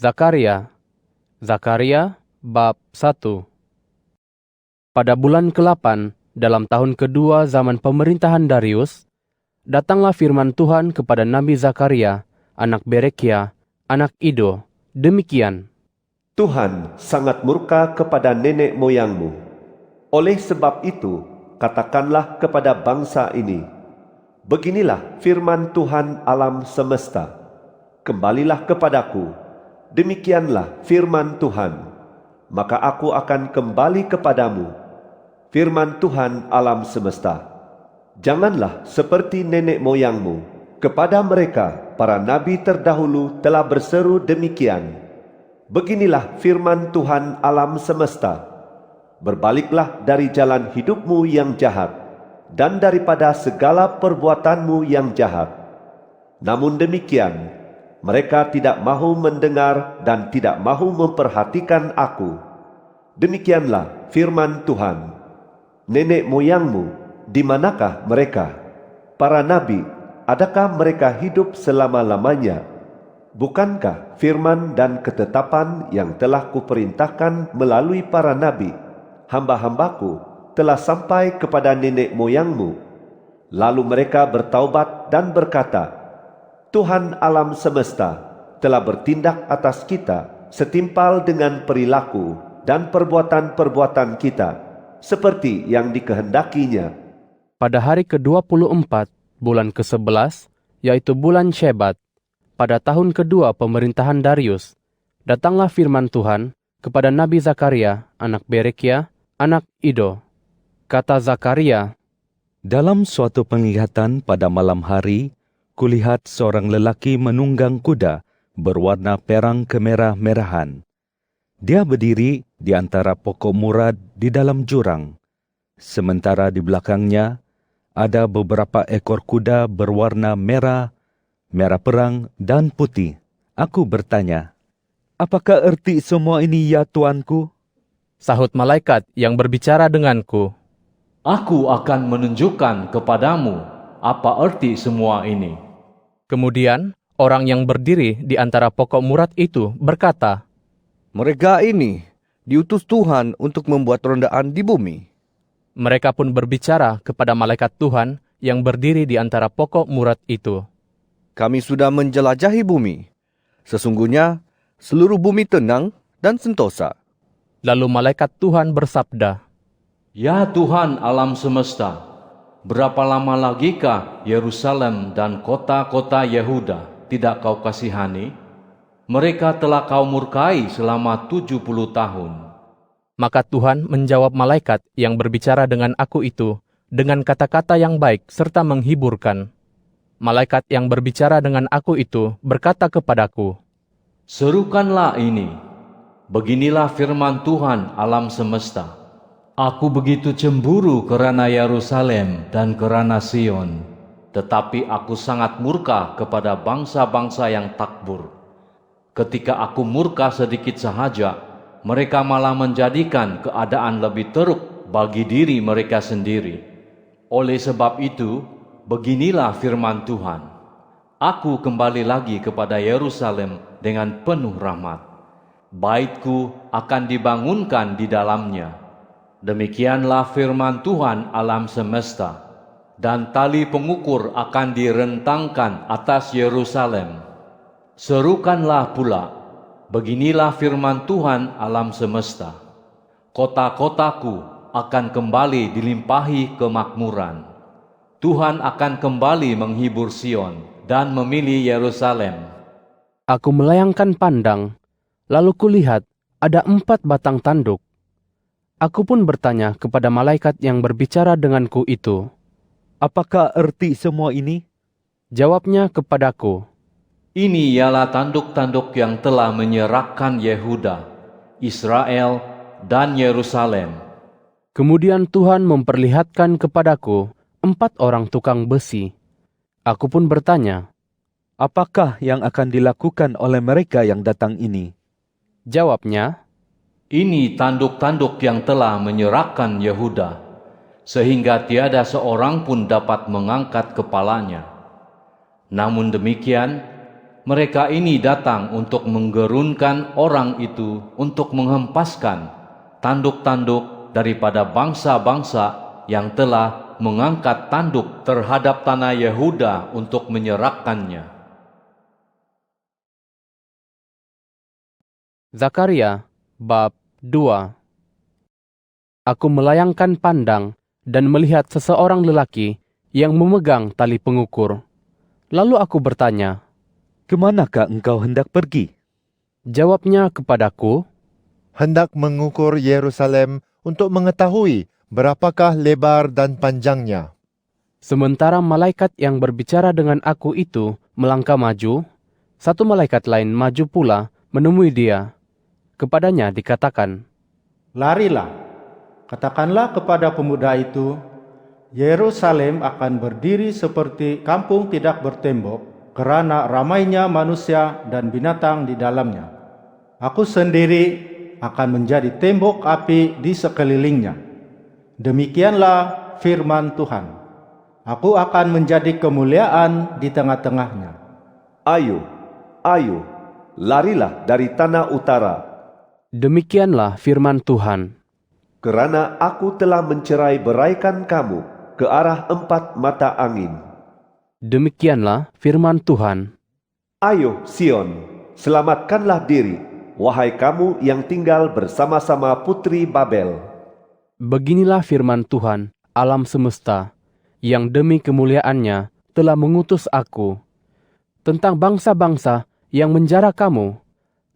Zakaria. Zakaria bab 1. Pada bulan ke-8 dalam tahun kedua zaman pemerintahan Darius, datanglah firman Tuhan kepada Nabi Zakaria, anak Berekia, anak Ido. Demikian, Tuhan sangat murka kepada nenek moyangmu. Oleh sebab itu, katakanlah kepada bangsa ini, beginilah firman Tuhan alam semesta. Kembalilah kepadaku, demikianlah firman Tuhan, maka aku akan kembali kepadamu. Firman Tuhan alam semesta. Janganlah seperti nenek moyangmu. Kepada mereka, para nabi terdahulu telah berseru demikian. Beginilah firman Tuhan alam semesta. Berbaliklah dari jalan hidupmu yang jahat, dan daripada segala perbuatanmu yang jahat. Namun demikian, mereka tidak mahu mendengar dan tidak mahu memperhatikan aku. Demikianlah firman Tuhan. Nenek moyangmu, di manakah mereka? Para nabi, adakah mereka hidup selama-lamanya? Bukankah firman dan ketetapan yang telah kuperintahkan melalui para nabi, hamba-hambaku, telah sampai kepada nenek moyangmu? Lalu mereka bertaubat dan berkata, Tuhan alam semesta telah bertindak atas kita setimpal dengan perilaku dan perbuatan-perbuatan kita, seperti yang dikehendakinya. pada hari ke-24, bulan ke-11, yaitu bulan Shebat, pada tahun kedua pemerintahan Darius, datanglah firman Tuhan kepada Nabi Zakaria, anak Berekia, anak Ido. Kata Zakaria, Dalam suatu penglihatan pada malam hari, kulihat seorang lelaki menunggang kuda berwarna perang kemerah-merahan. Dia berdiri di antara pokok murad di dalam jurang. Sementara di belakangnya ada beberapa ekor kuda berwarna merah, merah perang dan putih. Aku bertanya, apakah erti semua ini ya tuanku? sahut malaikat yang berbicara denganku, Aku akan menunjukkan kepadamu apa arti semua ini. Kemudian orang yang berdiri di antara pokok murad itu berkata, Mereka ini diutus Tuhan untuk membuat rondaan di bumi. mereka pun berbicara kepada malaikat Tuhan yang berdiri di antara pokok murad itu. Kami sudah menjelajahi bumi. Sesungguhnya seluruh bumi tenang dan sentosa. Lalu malaikat Tuhan bersabda, Ya Tuhan alam semesta, berapa lama lagikah Yerusalem dan kota-kota Yehuda tidak kau kasihani? Mereka telah kau murkai selama 70 tahun. Maka Tuhan menjawab malaikat yang berbicara dengan aku itu dengan kata-kata yang baik serta menghiburkan. Malaikat yang berbicara dengan aku itu berkata kepadaku, Serukanlah ini. Beginilah firman Tuhan alam semesta. Aku begitu cemburu kerana Yerusalem dan kerana Sion, tetapi aku sangat murka kepada bangsa-bangsa yang takbur. Ketika aku murka sedikit sahaja, mereka malah menjadikan keadaan lebih teruk bagi diri mereka sendiri. Oleh sebab itu, beginilah firman Tuhan. Aku kembali lagi kepada Yerusalem dengan penuh rahmat. Baitku akan dibangunkan di dalamnya. Demikianlah firman Tuhan alam semesta. Dan tali pengukur akan direntangkan atas Yerusalem. Serukanlah pula, beginilah firman Tuhan alam semesta. Kota-kotaku akan kembali dilimpahi kemakmuran. Tuhan akan kembali menghibur Sion dan memilih Yerusalem. Aku melayangkan pandang, lalu kulihat ada 4 batang tanduk. Aku pun bertanya kepada malaikat yang berbicara denganku itu. Apakah erti semua ini? Jawabnya kepadaku, Ini ialah tanduk-tanduk yang telah menyerahkan Yehuda, Israel, dan Yerusalem. Kemudian Tuhan memperlihatkan kepadaku 4 orang tukang besi. Aku pun bertanya, Apakah yang akan dilakukan oleh mereka yang datang ini? jawabnya, Ini tanduk-tanduk yang telah menyerahkan Yehuda, sehingga tiada seorang pun dapat mengangkat kepalanya. Namun demikian, Mereka ini datang untuk menggerunkan orang itu untuk menghempaskan tanduk-tanduk daripada bangsa-bangsa yang telah mengangkat tanduk terhadap tanah Yehuda untuk menyerahkannya. Zakaria bab 2. Aku melayangkan pandang dan melihat seseorang lelaki yang memegang tali pengukur. Lalu aku bertanya, Kemanakah engkau hendak pergi? jawabnya kepadaku, hendak mengukur Yerusalem untuk mengetahui berapakah lebar dan panjangnya. sementara malaikat yang berbicara dengan aku itu melangkah maju, satu malaikat lain maju pula menemui dia. Kepadanya dikatakan, Larilah, katakanlah kepada pemuda itu, Yerusalem akan berdiri seperti kampung tidak bertembok, karena ramainya manusia dan binatang di dalamnya. Aku sendiri akan menjadi tembok api di sekelilingnya. Demikianlah firman Tuhan. Aku akan menjadi kemuliaan di tengah-tengahnya. Ayo, ayo, larilah dari tanah utara, demikianlah firman Tuhan. kerana aku telah mencerai beraikan kamu ke arah 4 mata angin. Demikianlah firman Tuhan. Ayo Sion, selamatkanlah diri, wahai kamu yang tinggal bersama-sama putri Babel. Beginilah firman Tuhan, alam semesta, yang demi kemuliaannya telah mengutus aku, tentang bangsa-bangsa yang menjara kamu,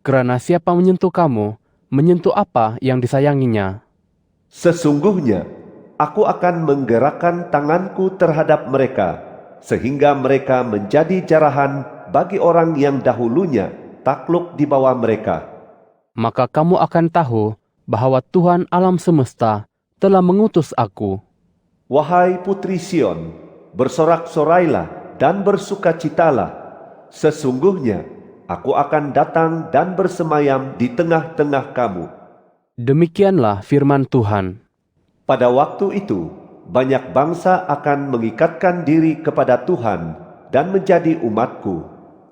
kerana siapa menyentuh kamu, menyentuh apa yang disayanginya. Sesungguhnya, aku akan menggerakkan tanganku terhadap mereka, sehingga mereka menjadi jarahan bagi orang yang dahulunya takluk di bawah mereka. Maka kamu akan tahu bahwa Tuhan alam semesta telah mengutus aku. Wahai putri Sion, bersorak-sorailah dan bersukacitalah. Sesungguhnya, aku akan datang dan bersemayam di tengah-tengah kamu. Demikianlah firman Tuhan. Pada waktu itu, banyak bangsa akan mengikatkan diri kepada Tuhan dan menjadi umatku.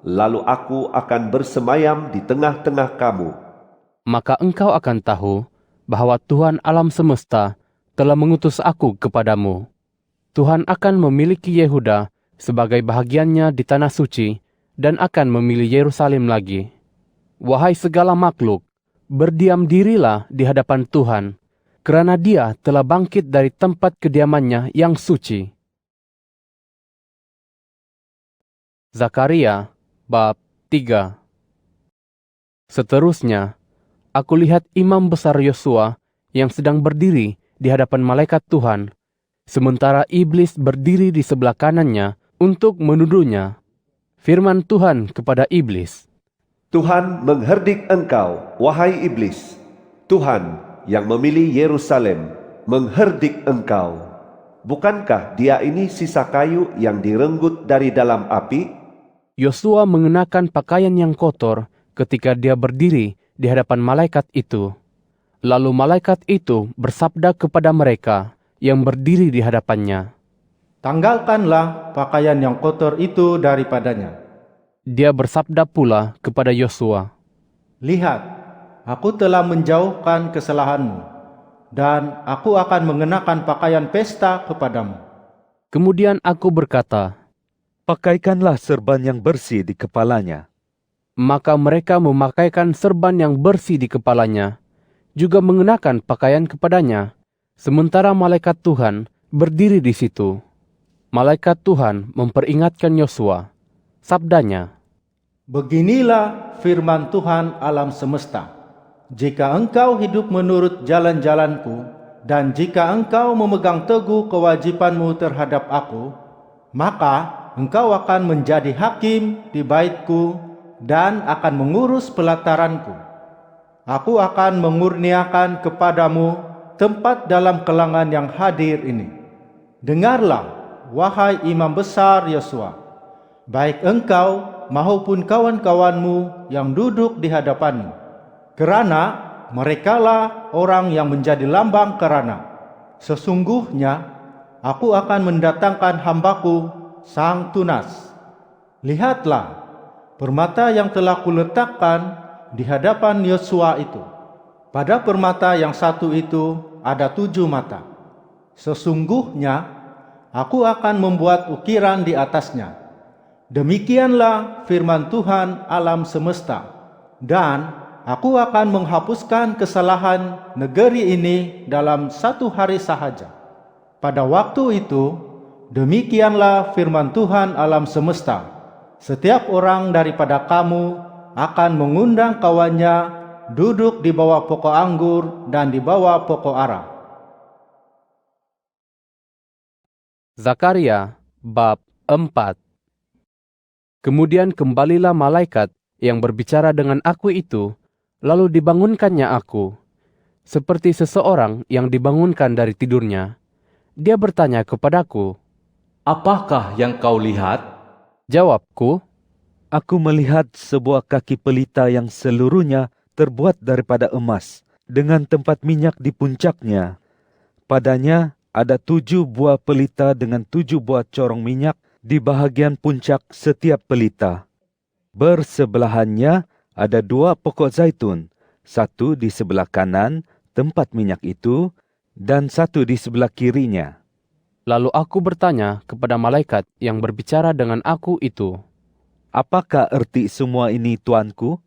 Lalu aku akan bersemayam di tengah-tengah kamu. Maka engkau akan tahu bahwa Tuhan alam semesta telah mengutus aku kepadamu. Tuhan akan memiliki Yehuda sebagai bahagiannya di tanah suci dan akan memilih Yerusalem lagi. Wahai segala makhluk, berdiam dirilah di hadapan Tuhan, kerana Dia telah bangkit dari tempat kediamannya yang suci. Zakaria bab 3. Seterusnya, aku lihat imam besar Yosua yang sedang berdiri di hadapan malaikat Tuhan, sementara iblis berdiri di sebelah kanannya untuk menuduhnya. Firman Tuhan kepada iblis, Tuhan mengherdik engkau, wahai iblis. Tuhan yang memilih Yerusalem mengherdik engkau. Bukankah dia ini sisa kayu yang direnggut dari dalam api? Yosua mengenakan pakaian yang kotor ketika dia berdiri di hadapan malaikat itu. Lalu malaikat itu bersabda kepada mereka yang berdiri di hadapannya, Tanggalkanlah pakaian yang kotor itu daripadanya. Dia bersabda pula kepada Yosua, Lihat, aku telah menjauhkan kesalahanmu, dan aku akan mengenakan pakaian pesta kepadamu. Kemudian aku berkata, Pakaikanlah serban yang bersih di kepalanya. maka mereka memakaikan serban yang bersih di kepalanya, juga mengenakan pakaian kepadanya, sementara malaikat Tuhan berdiri di situ. Malaikat Tuhan memperingatkan Yosua. Sabdanya, Beginilah firman Tuhan alam semesta. Jika engkau hidup menurut jalan-jalanku, dan jika engkau memegang teguh kewajibanmu terhadap aku, maka engkau akan menjadi hakim di baitku dan akan mengurus pelataranku. Aku akan mengurniakan kepadamu tempat dalam kelangan yang hadir ini. Dengarlah, wahai imam besar Yosua, baik engkau maupun kawan-kawanmu yang duduk di hadapanmu, kerana merekalah orang yang menjadi lambang kerana. Sesungguhnya aku akan mendatangkan hambaku Sang Tunas. Lihatlah, permata yang telah kuletakkan di hadapan Yosua itu. Pada permata yang satu itu ada 7 mata. Sesungguhnya aku akan membuat ukiran di atasnya. Demikianlah firman Tuhan alam semesta. Dan aku akan menghapuskan kesalahan negeri ini dalam 1 hari sahaja. Pada waktu itu, demikianlah firman Tuhan alam semesta. Setiap orang daripada kamu akan mengundang kawannya duduk di bawah pokok anggur dan di bawah pokok ara. Zakaria bab 4. Kemudian kembalilah malaikat yang berbicara dengan aku itu, lalu dibangunkannya aku, seperti seseorang yang dibangunkan dari tidurnya. Dia bertanya kepadaku, Apakah yang kau lihat? jawabku, Aku melihat sebuah kaki pelita yang seluruhnya terbuat daripada emas, dengan tempat minyak di puncaknya. Padanya ada 7 buah pelita dengan 7 buah corong minyak di bahagian puncak setiap pelita. Bersebelahannya ada 2 pokok zaitun, satu di sebelah kanan tempat minyak itu, dan satu di sebelah kirinya. Lalu aku bertanya kepada malaikat yang berbicara dengan aku itu, Apakah erti semua ini, tuanku?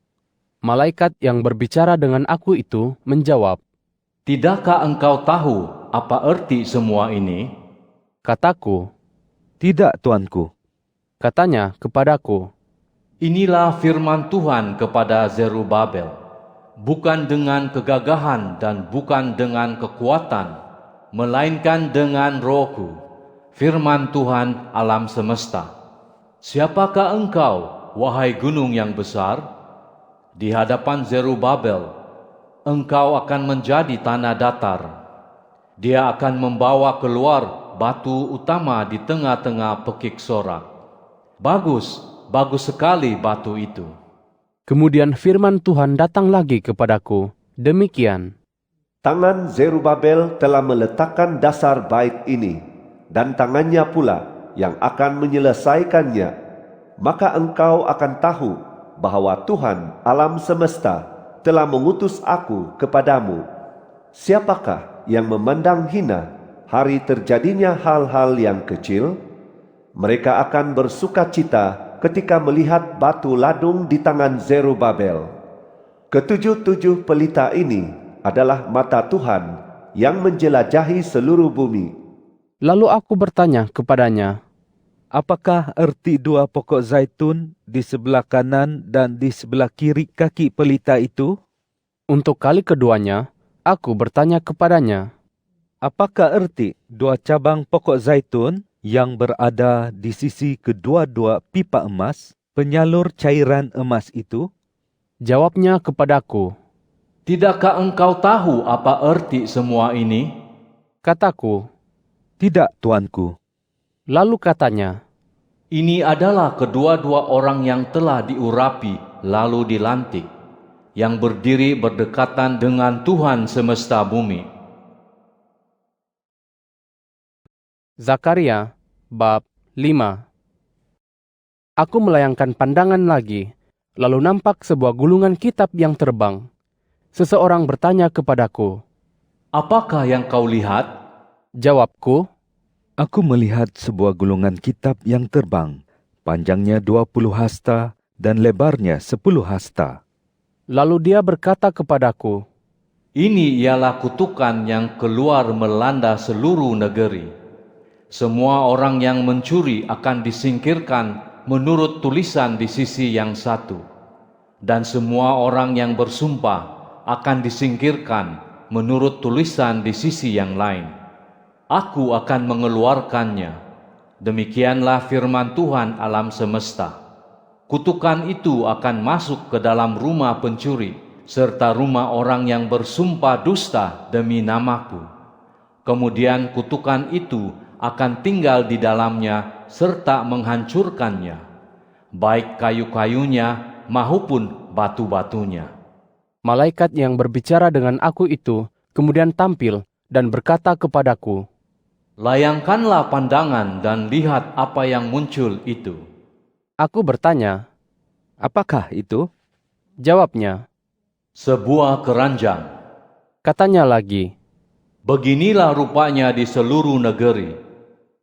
malaikat yang berbicara dengan aku itu menjawab, Tidakkah engkau tahu apa erti semua ini? kataku. Tidak, tuanku. Katanya kepadaku, Inilah firman Tuhan kepada Zerubabel. Bukan dengan kegagahan dan bukan dengan kekuatan, melainkan dengan rohku, firman Tuhan alam semesta. Siapakah engkau, wahai gunung yang besar? Di hadapan Zerubabel, engkau akan menjadi tanah datar. Dia akan membawa keluar batu utama di tengah-tengah pekik sorak. Bagus, bagus sekali batu itu. kemudian firman Tuhan datang lagi kepadaku, demikian. Tangan Zerubabel telah meletakkan dasar bait ini, dan tangannya pula yang akan menyelesaikannya. Maka engkau akan tahu bahwa Tuhan alam semesta telah mengutus aku kepadamu. Siapakah yang memandang hina hari terjadinya hal-hal yang kecil? Mereka akan bersukacita ketika melihat batu ladung di tangan Zerubabel. Ketujuh-tujuh pelita ini adalah mata Tuhan yang menjelajahi seluruh bumi. Lalu aku bertanya kepadanya, Apakah erti 2 pokok zaitun di sebelah kanan dan di sebelah kiri kaki pelita itu? untuk kali keduanya, aku bertanya kepadanya, Apakah erti 2 cabang pokok zaitun yang berada di sisi kedua-dua pipa emas, penyalur cairan emas itu? jawabnya kepadaku, Tidakkah engkau tahu apa erti semua ini? kataku. Tidak, tuanku. Lalu katanya, Ini adalah kedua-dua orang yang telah diurapi lalu dilantik, yang berdiri berdekatan dengan Tuhan semesta bumi. Zakaria bab 5. Aku melayangkan pandangan lagi, lalu nampak sebuah gulungan kitab yang terbang. Seseorang bertanya kepadaku, Apakah yang kau lihat? jawabku, Aku melihat sebuah gulungan kitab yang terbang, panjangnya 20 hasta dan lebarnya 10 hasta. lalu dia berkata kepadaku, Ini ialah kutukan yang keluar melanda seluruh negeri. Semua orang yang mencuri akan disingkirkan menurut tulisan di sisi yang satu, dan semua orang yang bersumpah akan disingkirkan menurut tulisan di sisi yang lain. Aku akan mengeluarkannya. Demikianlah firman Tuhan alam semesta. Kutukan itu akan masuk ke dalam rumah pencuri, serta rumah orang yang bersumpah dusta demi namaku. Kemudian kutukan itu akan tinggal di dalamnya serta menghancurkannya, baik kayu-kayunya maupun batu-batunya. malaikat yang berbicara dengan aku itu kemudian tampil dan berkata kepadaku, Layangkanlah pandangan dan lihat apa yang muncul itu. aku bertanya, Apakah itu? Jawabnya. Sebuah keranjang. Katanya lagi. Beginilah rupanya di seluruh negeri.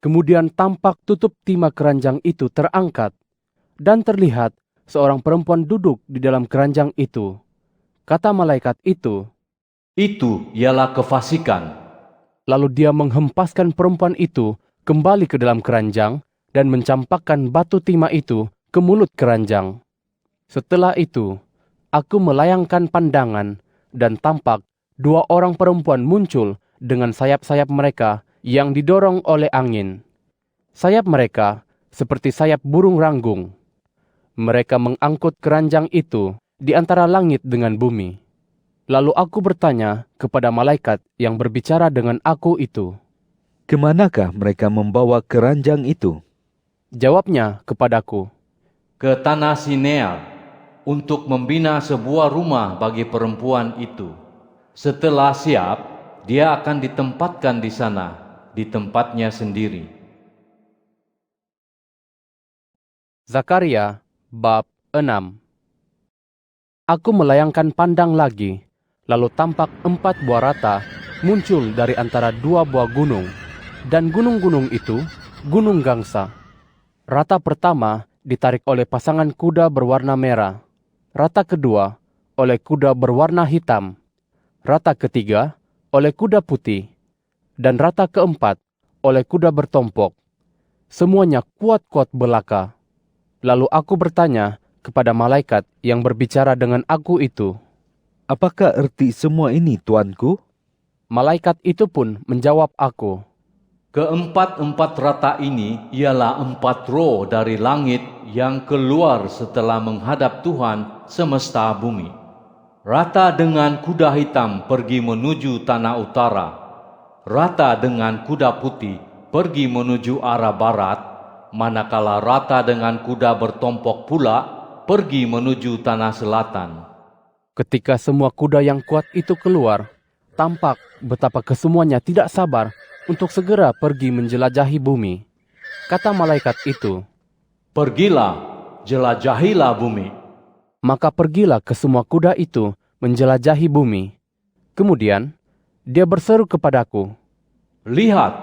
Kemudian tampak tutup timah keranjang itu terangkat, dan terlihat seorang perempuan duduk di dalam keranjang itu. Kata malaikat itu. Itu ialah kefasikan. Lalu dia menghempaskan perempuan itu kembali ke dalam keranjang dan mencampakkan batu timah itu ke mulut keranjang. Setelah itu, aku melayangkan pandangan dan tampak 2 orang perempuan muncul dengan sayap-sayap mereka yang didorong oleh angin. Sayap mereka seperti sayap burung ranggung. Mereka mengangkut keranjang itu di antara langit dengan bumi. Lalu aku bertanya kepada malaikat yang berbicara dengan aku itu. Kemanakah mereka membawa keranjang itu? Jawabnya kepadaku. Ke tanah Sinear untuk membina sebuah rumah bagi perempuan itu. Setelah siap, dia akan ditempatkan di sana, di tempatnya sendiri. Zakaria bab 6. Aku melayangkan pandang lagi, lalu tampak 4 buah rata muncul dari antara 2 buah gunung, dan gunung-gunung itu gunung gangsa. Rata pertama ditarik oleh pasangan kuda berwarna merah, rata kedua oleh kuda berwarna hitam, rata ketiga oleh kuda putih, dan rata keempat oleh kuda bertompok. Semuanya kuat-kuat belaka. Lalu aku bertanya kepada malaikat yang berbicara dengan aku itu. Apakah erti semua ini, tuanku? Malaikat itu pun menjawab aku. Keempat-empat rata ini ialah 4 roh dari langit yang keluar setelah menghadap Tuhan semesta bumi. Rata dengan kuda hitam pergi menuju tanah utara. Rata dengan kuda putih pergi menuju arah barat, manakala rata dengan kuda bertompok pula pergi menuju tanah selatan. Ketika semua kuda yang kuat itu keluar, tampak betapa kesemuanya tidak sabar untuk segera pergi menjelajahi bumi. Kata malaikat itu. Pergilah, jelajahilah bumi. Maka pergilah ke semua kuda itu menjelajahi bumi. Kemudian dia berseru kepadaku. Lihat,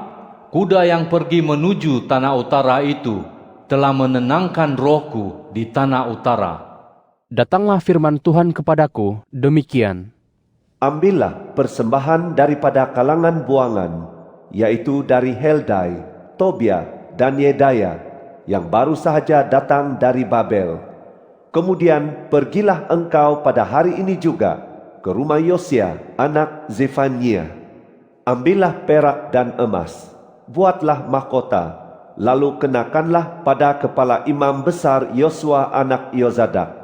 kuda yang pergi menuju tanah utara itu telah menenangkan rohku di tanah utara. Datanglah firman Tuhan kepadaku demikian. Ambillah persembahan daripada kalangan buangan, yaitu dari Heldai, Tobia, dan Yedaya, yang baru sahaja datang dari Babel. Kemudian pergilah engkau pada hari ini juga ke rumah Yosia, anak Zefania. Ambillah perak dan emas, buatlah mahkota, lalu kenakanlah pada kepala imam besar Yosua anak Yozadak.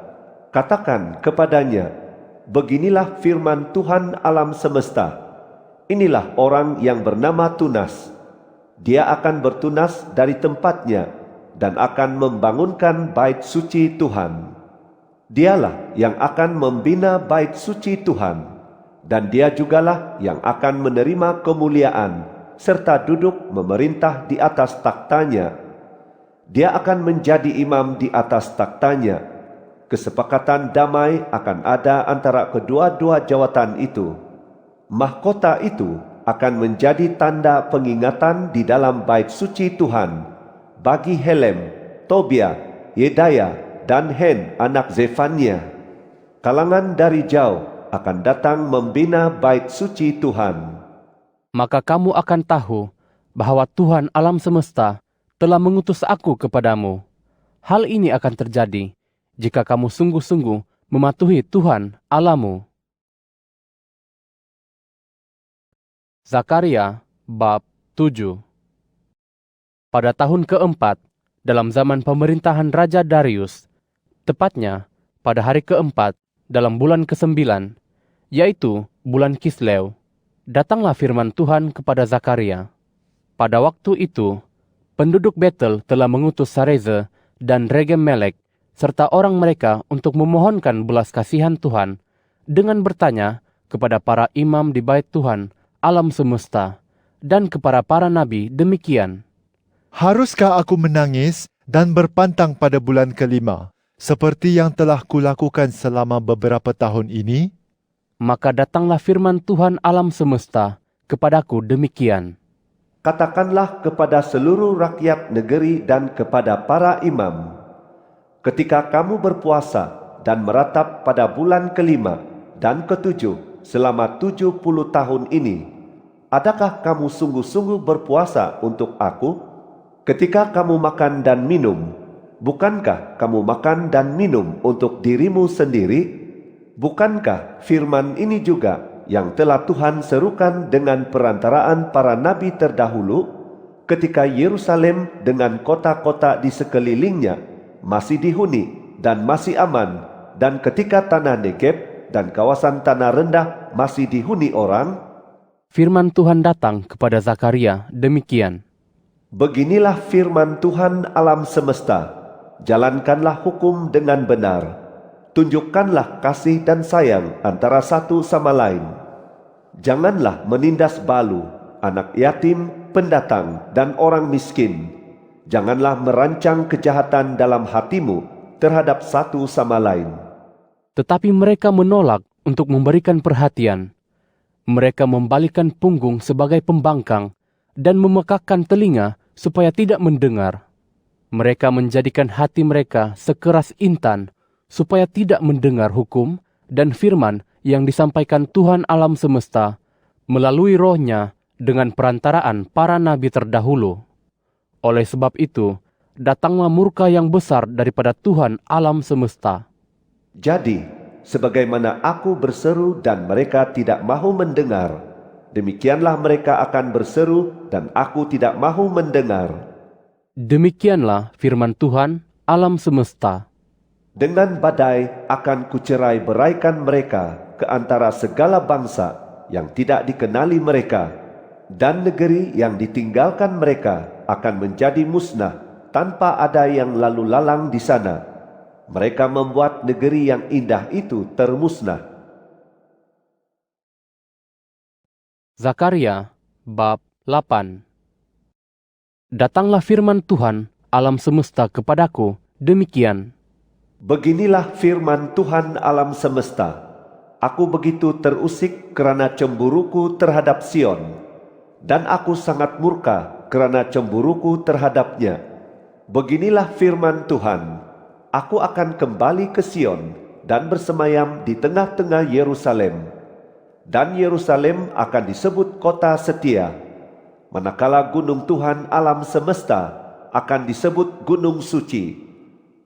Katakan kepadanya, beginilah firman Tuhan alam semesta. Inilah orang yang bernama Tunas. Dia akan bertunas dari tempatnya dan akan membangunkan bait suci Tuhan. Dialah yang akan membina bait suci Tuhan, dan dia jugalah yang akan menerima kemuliaan serta duduk memerintah di atas taktanya. Dia akan menjadi imam di atas taktanya. Kesepakatan damai akan ada antara kedua-dua jawatan itu. Mahkota itu akan menjadi tanda pengingatan di dalam bait suci Tuhan bagi Helem, Tobia, Yedaya, dan Hen anak Zefania. Kalangan dari jauh akan datang membina bait suci Tuhan. Maka kamu akan tahu bahwa Tuhan alam semesta telah mengutus aku kepadamu. Hal ini akan terjadi jika kamu sungguh-sungguh mematuhi Tuhan Allahmu. Zakaria bab 7. Pada tahun keempat, dalam zaman pemerintahan Raja Darius, tepatnya pada hari keempat dalam bulan ke-9, yaitu bulan Kislew, datanglah firman Tuhan kepada Zakaria. Pada waktu itu, penduduk Betel telah mengutus Sareze dan Regem-Melek serta orang mereka untuk memohonkan belas kasihan Tuhan dengan bertanya kepada para imam di bait Tuhan alam semesta dan kepada para nabi demikian. Haruskah aku menangis dan berpantang pada bulan ke-5 seperti yang telah kulakukan selama beberapa tahun ini? Maka datanglah firman Tuhan alam semesta kepadaku demikian. Katakanlah kepada seluruh rakyat negeri dan kepada para imam, ketika kamu berpuasa dan meratap pada bulan kelima dan ketujuh selama 70 tahun ini, adakah kamu sungguh-sungguh berpuasa untuk aku? Ketika kamu makan dan minum, bukankah kamu makan dan minum untuk dirimu sendiri? Bukankah firman ini juga yang telah Tuhan serukan dengan perantaraan para nabi terdahulu, ketika Yerusalem dengan kota-kota di sekelilingnya masih dihuni dan masih aman, dan ketika tanah Negeb dan kawasan tanah rendah masih dihuni orang? Firman Tuhan datang kepada Zakaria demikian. Beginilah firman Tuhan alam semesta, jalankanlah hukum dengan benar, tunjukkanlah kasih dan sayang antara satu sama lain. Janganlah menindas balu, anak yatim, pendatang, dan orang miskin. Janganlah merancang kejahatan dalam hatimu terhadap satu sama lain. Tetapi mereka menolak untuk memberikan perhatian. Mereka membalikkan punggung sebagai pembangkang dan memekakkan telinga supaya tidak mendengar. Mereka menjadikan hati mereka sekeras intan supaya tidak mendengar hukum dan firman yang disampaikan Tuhan alam semesta melalui rohnya dengan perantaraan para nabi terdahulu. Oleh sebab itu, datanglah murka yang besar daripada Tuhan alam semesta. Jadi, sebagaimana aku berseru dan mereka tidak mahu mendengar, demikianlah mereka akan berseru dan aku tidak mahu mendengar. Demikianlah firman Tuhan alam semesta. Dengan badai akan kucerai beraikan mereka ke antara segala bangsa yang tidak dikenali mereka, dan negeri yang ditinggalkan mereka akan menjadi musnah tanpa ada yang lalu lalang di sana. Mereka membuat negeri yang indah itu termusnah. Zakaria bab 8. Datanglah firman Tuhan alam semesta kepadaku demikian. Beginilah firman Tuhan alam semesta. Aku begitu terusik kerana cemburuku terhadap Sion, dan aku sangat murka kerana cemburuku terhadapnya. Beginilah firman Tuhan, aku akan kembali ke Sion dan bersemayam di tengah-tengah Yerusalem, dan Yerusalem akan disebut kota setia, manakala gunung Tuhan alam semesta akan disebut gunung suci.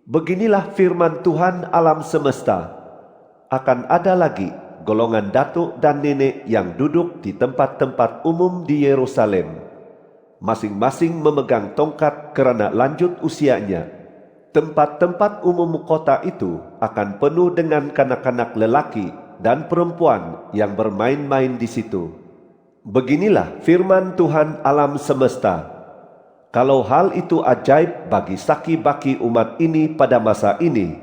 Beginilah firman Tuhan alam semesta, akan ada lagi golongan datuk dan nenek yang duduk di tempat-tempat umum di Yerusalem, masing-masing memegang tongkat kerana lanjut usianya. Tempat-tempat umum kota itu akan penuh dengan kanak-kanak lelaki dan perempuan yang bermain-main di situ. Beginilah firman Tuhan alam semesta. Kalau hal itu ajaib bagi saki-baki umat ini pada masa ini,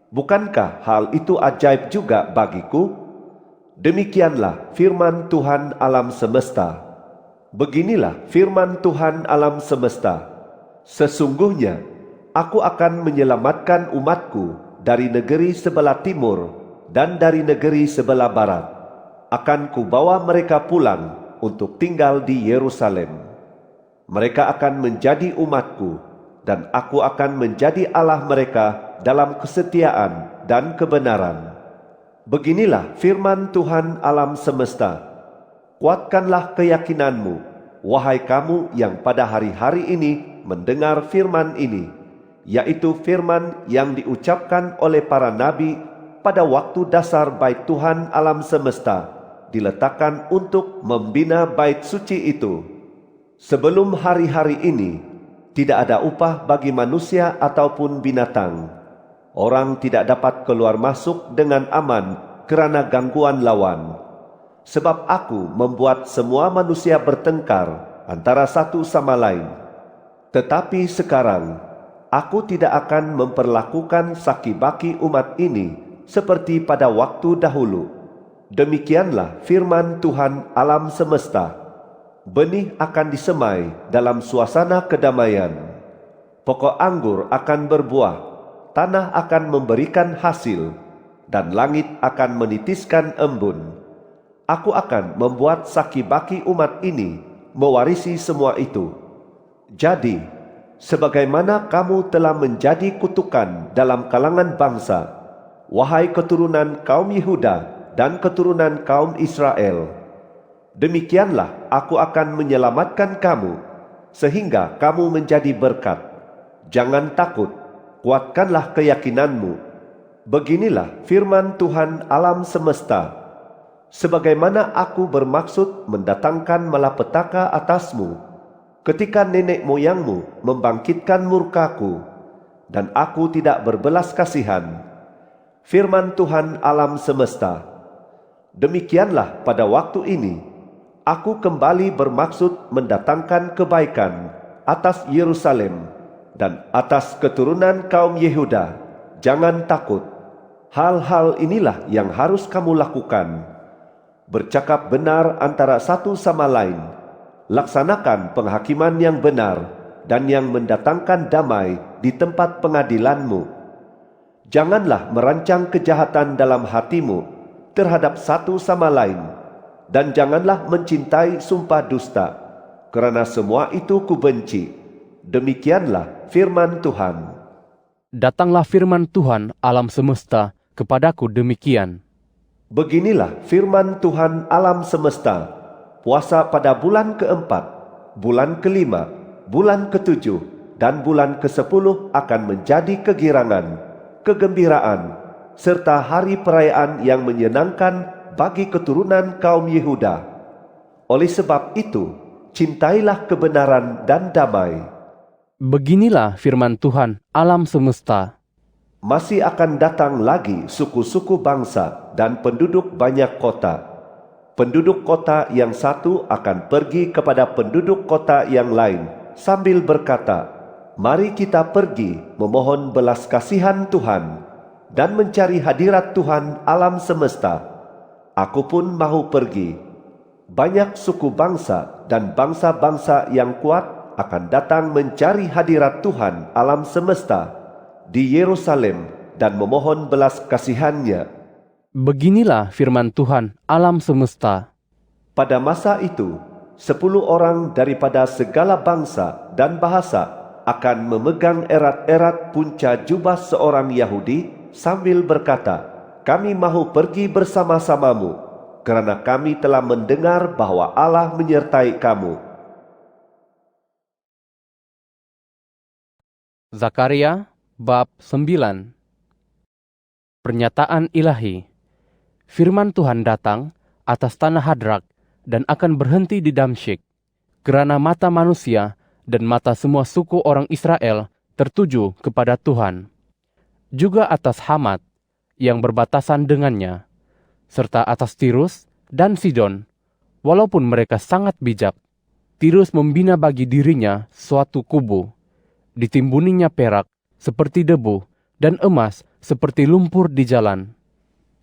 bukankah hal itu ajaib juga bagiku? Demikianlah firman Tuhan alam semesta. Beginilah firman Tuhan alam semesta. Sesungguhnya, aku akan menyelamatkan umatku dari negeri sebelah timur dan dari negeri sebelah barat. Akan kubawa mereka pulang untuk tinggal di Yerusalem. Mereka akan menjadi umatku, dan aku akan menjadi Allah mereka dalam kesetiaan dan kebenaran. Beginilah firman Tuhan alam semesta. Kuatkanlah keyakinanmu, wahai kamu yang pada hari-hari ini mendengar firman ini, yaitu firman yang diucapkan oleh para nabi pada waktu dasar bait Tuhan alam semesta diletakkan untuk membina bait suci itu. Sebelum hari-hari ini, tidak ada upah bagi manusia ataupun binatang. Orang tidak dapat keluar masuk dengan aman kerana gangguan lawan. Sebab aku membuat semua manusia bertengkar antara satu sama lain. Tetapi sekarang, aku tidak akan memperlakukan saki-baki umat ini seperti pada waktu dahulu. Demikianlah firman Tuhan alam semesta. Benih akan disemai dalam suasana kedamaian. Pokok anggur akan berbuah, tanah akan memberikan hasil, dan langit akan menitiskan embun. Aku akan membuat saki-baki umat ini mewarisi semua itu. Jadi, sebagaimana kamu telah menjadi kutukan dalam kalangan bangsa, wahai keturunan kaum Yehuda dan keturunan kaum Israel, demikianlah aku akan menyelamatkan kamu, sehingga kamu menjadi berkat. Jangan takut, kuatkanlah keyakinanmu. Beginilah firman Tuhan alam semesta. Sebagaimana aku bermaksud mendatangkan malapetaka atasmu ketika nenek moyangmu membangkitkan murkaku, dan aku tidak berbelas kasihan, firman Tuhan alam semesta. Demikianlah pada waktu ini, aku kembali bermaksud mendatangkan kebaikan atas Yerusalem dan atas keturunan kaum Yehuda. Jangan takut. Hal-hal inilah yang harus kamu lakukan. Bercakap benar antara satu sama lain, laksanakan penghakiman yang benar dan yang mendatangkan damai di tempat pengadilanmu. Janganlah merancang kejahatan dalam hatimu terhadap satu sama lain, dan janganlah mencintai sumpah dusta, kerana semua itu kubenci. Demikianlah firman Tuhan. Datanglah firman Tuhan alam semesta kepadaku demikian. Beginilah firman Tuhan alam semesta. Puasa pada bulan keempat, bulan kelima, bulan ketujuh, dan bulan ke-10 akan menjadi kegirangan, kegembiraan, serta hari perayaan yang menyenangkan bagi keturunan kaum Yehuda. Oleh sebab itu, cintailah kebenaran dan damai. Beginilah firman Tuhan alam semesta. Masih akan datang lagi suku-suku bangsa dan penduduk banyak kota. Penduduk kota yang satu akan pergi kepada penduduk kota yang lain sambil berkata, "Mari kita pergi memohon belas kasihan Tuhan dan mencari hadirat Tuhan alam semesta." Aku pun mahu pergi. Banyak suku bangsa dan bangsa-bangsa yang kuat akan datang mencari hadirat Tuhan alam semesta di Yerusalem dan memohon belas kasihannya. Beginilah firman Tuhan alam semesta. Pada masa itu, 10 orang daripada segala bangsa dan bahasa akan memegang erat-erat punca jubah seorang Yahudi sambil berkata, "Kami mahu pergi bersama-samamu, kerana kami telah mendengar bahwa Allah menyertai kamu." Zakaria Bab 9. Pernyataan ilahi. Firman Tuhan datang atas tanah Hadrak dan akan berhenti di Damsyik, kerana mata manusia dan mata semua suku orang Israel tertuju kepada Tuhan. Juga atas Hamat yang berbatasan dengannya, serta atas Tirus dan Sidon, walaupun mereka sangat bijak. Tirus membina bagi dirinya suatu kubu, ditimbuninya perak seperti debu, dan emas seperti lumpur di jalan.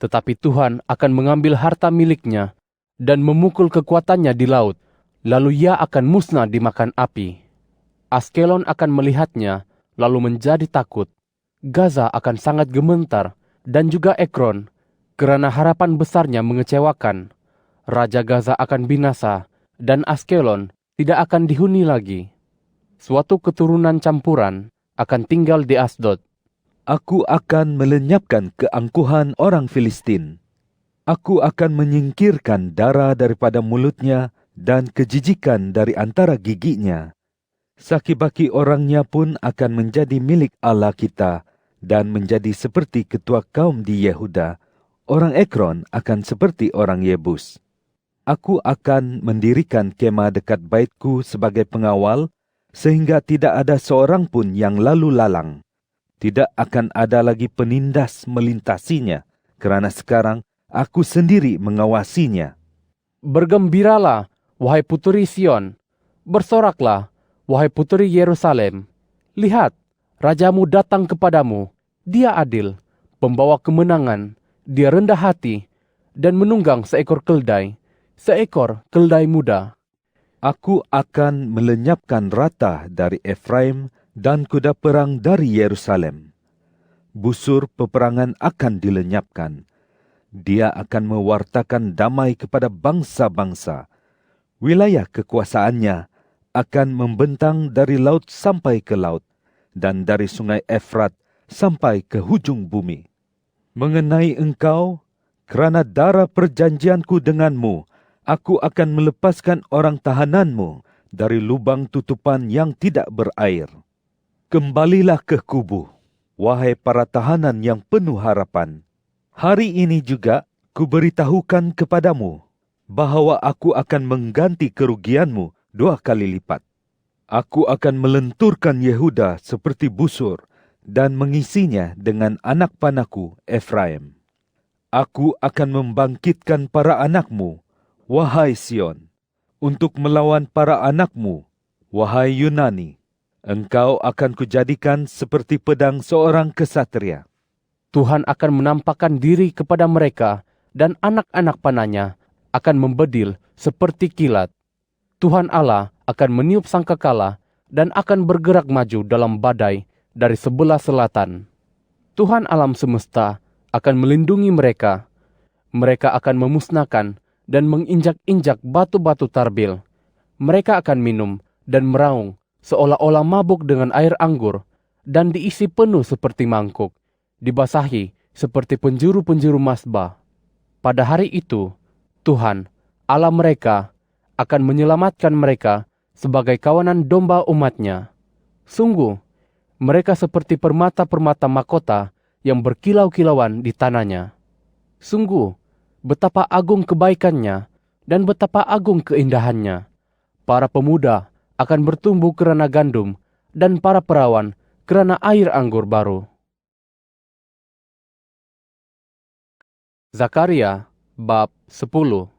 Tetapi Tuhan akan mengambil harta miliknya dan memukul kekuatannya di laut, lalu ia akan musnah dimakan api. Askelon akan melihatnya, lalu menjadi takut. Gaza akan sangat gementar, dan juga Ekron, kerana harapan besarnya mengecewakan. Raja Gaza akan binasa, dan Askelon tidak akan dihuni lagi. Suatu keturunan campuran akan tinggal di Asdod. Aku akan melenyapkan keangkuhan orang Filistin. Aku akan menyingkirkan darah daripada mulutnya dan kejijikan dari antara giginya. Saki-baki orangnya pun akan menjadi milik Allah kita dan menjadi seperti ketua kaum di Yehuda. Orang Ekron akan seperti orang Yebus. Aku akan mendirikan kemah dekat baitku sebagai pengawal, sehingga tidak ada seorang pun yang lalu lalang. Tidak akan ada lagi penindas melintasinya, kerana sekarang aku sendiri mengawasinya. Bergembiralah, wahai puteri Sion. Bersoraklah, wahai puteri Yerusalem. Lihat, rajamu datang kepadamu. Dia adil, pembawa kemenangan. Dia rendah hati dan menunggang seekor keldai muda. Aku akan melenyapkan rata dari Efraim dan kuda perang dari Yerusalem. busur peperangan akan dilenyapkan. Dia akan mewartakan damai kepada bangsa-bangsa. Wilayah kekuasaannya akan membentang dari laut sampai ke laut, dan dari sungai Efrat sampai ke hujung bumi. Mengenai engkau, kerana darah perjanjianku denganmu, aku akan melepaskan orang tahananmu dari lubang tutupan yang tidak berair. Kembalilah ke kubu, wahai para tahanan yang penuh harapan. Hari ini juga kuberitahukan kepadamu bahawa aku akan mengganti kerugianmu 2 kali lipat. Aku akan melenturkan Yehuda seperti busur dan mengisinya dengan anak panahku Efraim. Aku akan membangkitkan para anakmu, wahai Sion, untuk melawan para anakmu, wahai Yunani. Engkau akan kujadikan seperti pedang seorang kesatria. Tuhan akan menampakkan diri kepada mereka, dan anak-anak panahnya akan membedil seperti kilat. Tuhan Allah akan meniup sangkakala dan akan bergerak maju dalam badai dari sebelah selatan. Tuhan alam semesta akan melindungi mereka. Mereka akan memusnahkan dan menginjak-injak batu-batu tarbil. Mereka akan minum dan meraung seolah-olah mabuk dengan air anggur, dan diisi penuh seperti mangkuk, dibasahi seperti penjuru-penjuru masbah. Pada hari itu, Tuhan, Allah mereka, akan menyelamatkan mereka sebagai kawanan domba umatnya. Sungguh, mereka seperti permata-permata mahkota yang berkilau-kilauan di tanahnya. Sungguh, betapa agung kebaikannya dan betapa agung keindahannya. Para pemuda akan bertumbuh kerana gandum, dan para perawan kerana air anggur baru. Zakaria bab 10.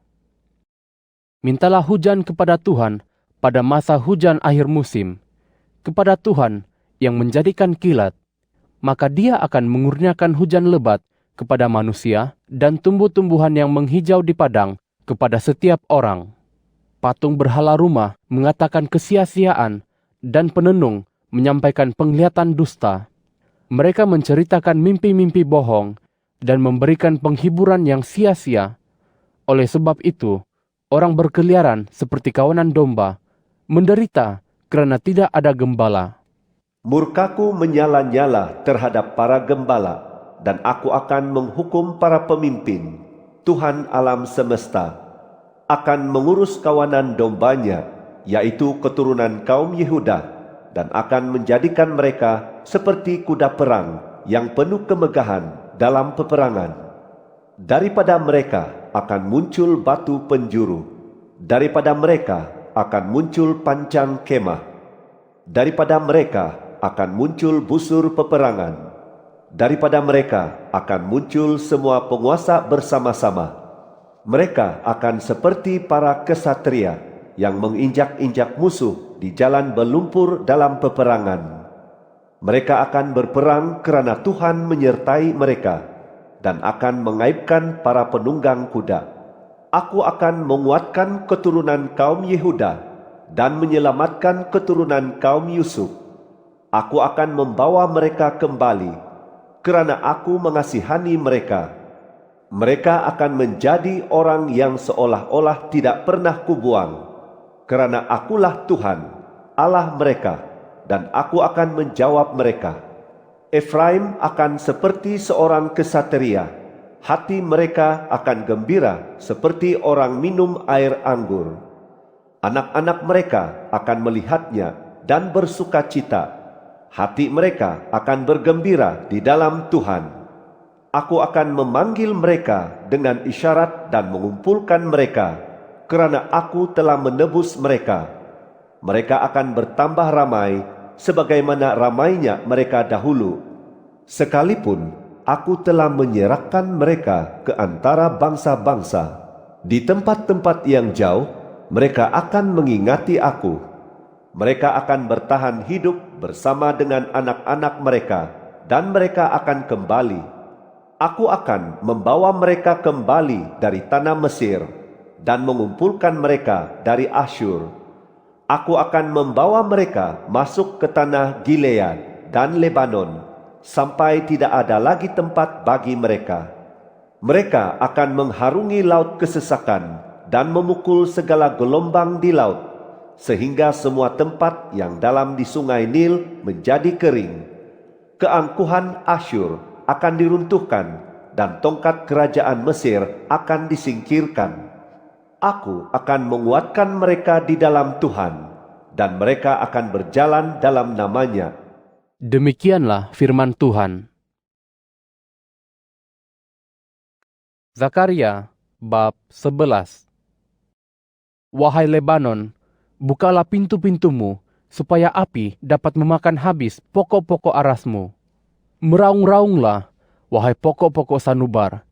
Mintalah hujan kepada Tuhan pada masa hujan akhir musim, kepada Tuhan yang menjadikan kilat, maka Dia akan mengurniakan hujan lebat kepada manusia dan tumbuh-tumbuhan yang menghijau di padang kepada setiap orang. Patung berhala rumah mengatakan kesia-siaan, dan penenung menyampaikan penglihatan dusta. Mereka menceritakan mimpi-mimpi bohong dan memberikan penghiburan yang sia-sia. Oleh sebab itu, orang berkeliaran seperti kawanan domba, menderita kerana tidak ada gembala. Murkaku menyala-nyala terhadap para gembala, dan aku akan menghukum para pemimpin. Tuhan alam semesta akan mengurus kawanan dombanya, yaitu keturunan kaum Yehuda, dan akan menjadikan mereka seperti kuda perang yang penuh kemegahan dalam peperangan. Daripada mereka akan muncul batu penjuru, daripada mereka akan muncul pancang kemah, daripada mereka akan muncul busur peperangan, daripada mereka akan muncul semua penguasa bersama-sama. Mereka akan seperti para kesatria yang menginjak-injak musuh di jalan berlumpur dalam peperangan. Mereka akan berperang kerana Tuhan menyertai mereka, dan akan mengaibkan para penunggang kuda. Aku akan menguatkan keturunan kaum Yehuda dan menyelamatkan keturunan kaum Yusuf. Aku akan membawa mereka kembali, kerana aku mengasihani mereka. Mereka akan menjadi orang yang seolah-olah tidak pernah kubuang, kerana akulah Tuhan, Allah mereka, dan aku akan menjawab mereka. Efraim akan seperti seorang kesatria, hati mereka akan gembira seperti orang minum air anggur. Anak-anak mereka akan melihatnya dan bersukacita, hati mereka akan bergembira di dalam Tuhan. Aku akan memanggil mereka dengan isyarat dan mengumpulkan mereka, kerana aku telah menebus mereka. Mereka akan bertambah ramai, sebagaimana ramainya mereka dahulu. Sekalipun aku telah menyerahkan mereka ke antara bangsa-bangsa, di tempat-tempat yang jauh, mereka akan mengingati aku. Mereka akan bertahan hidup bersama dengan anak-anak mereka, dan mereka akan kembali. Aku akan membawa mereka kembali dari tanah Mesir dan mengumpulkan mereka dari Asyur. Aku akan membawa mereka masuk ke tanah Gilead dan Lebanon, sampai tidak ada lagi tempat bagi mereka. Mereka akan mengharungi laut kesesakan dan memukul segala gelombang di laut, sehingga semua tempat yang dalam di sungai Nil menjadi kering. Keangkuhan Asyur akan diruntuhkan dan tongkat kerajaan Mesir akan disingkirkan. Aku akan menguatkan mereka di dalam Tuhan, dan mereka akan berjalan dalam nama-Nya. Demikianlah firman Tuhan. Zakaria bab 11. Wahai Lebanon, bukalah pintu-pintumu, supaya api dapat memakan habis pokok-pokok arasmu. Meraung-raunglah, wahai pokok-pokok sanubar,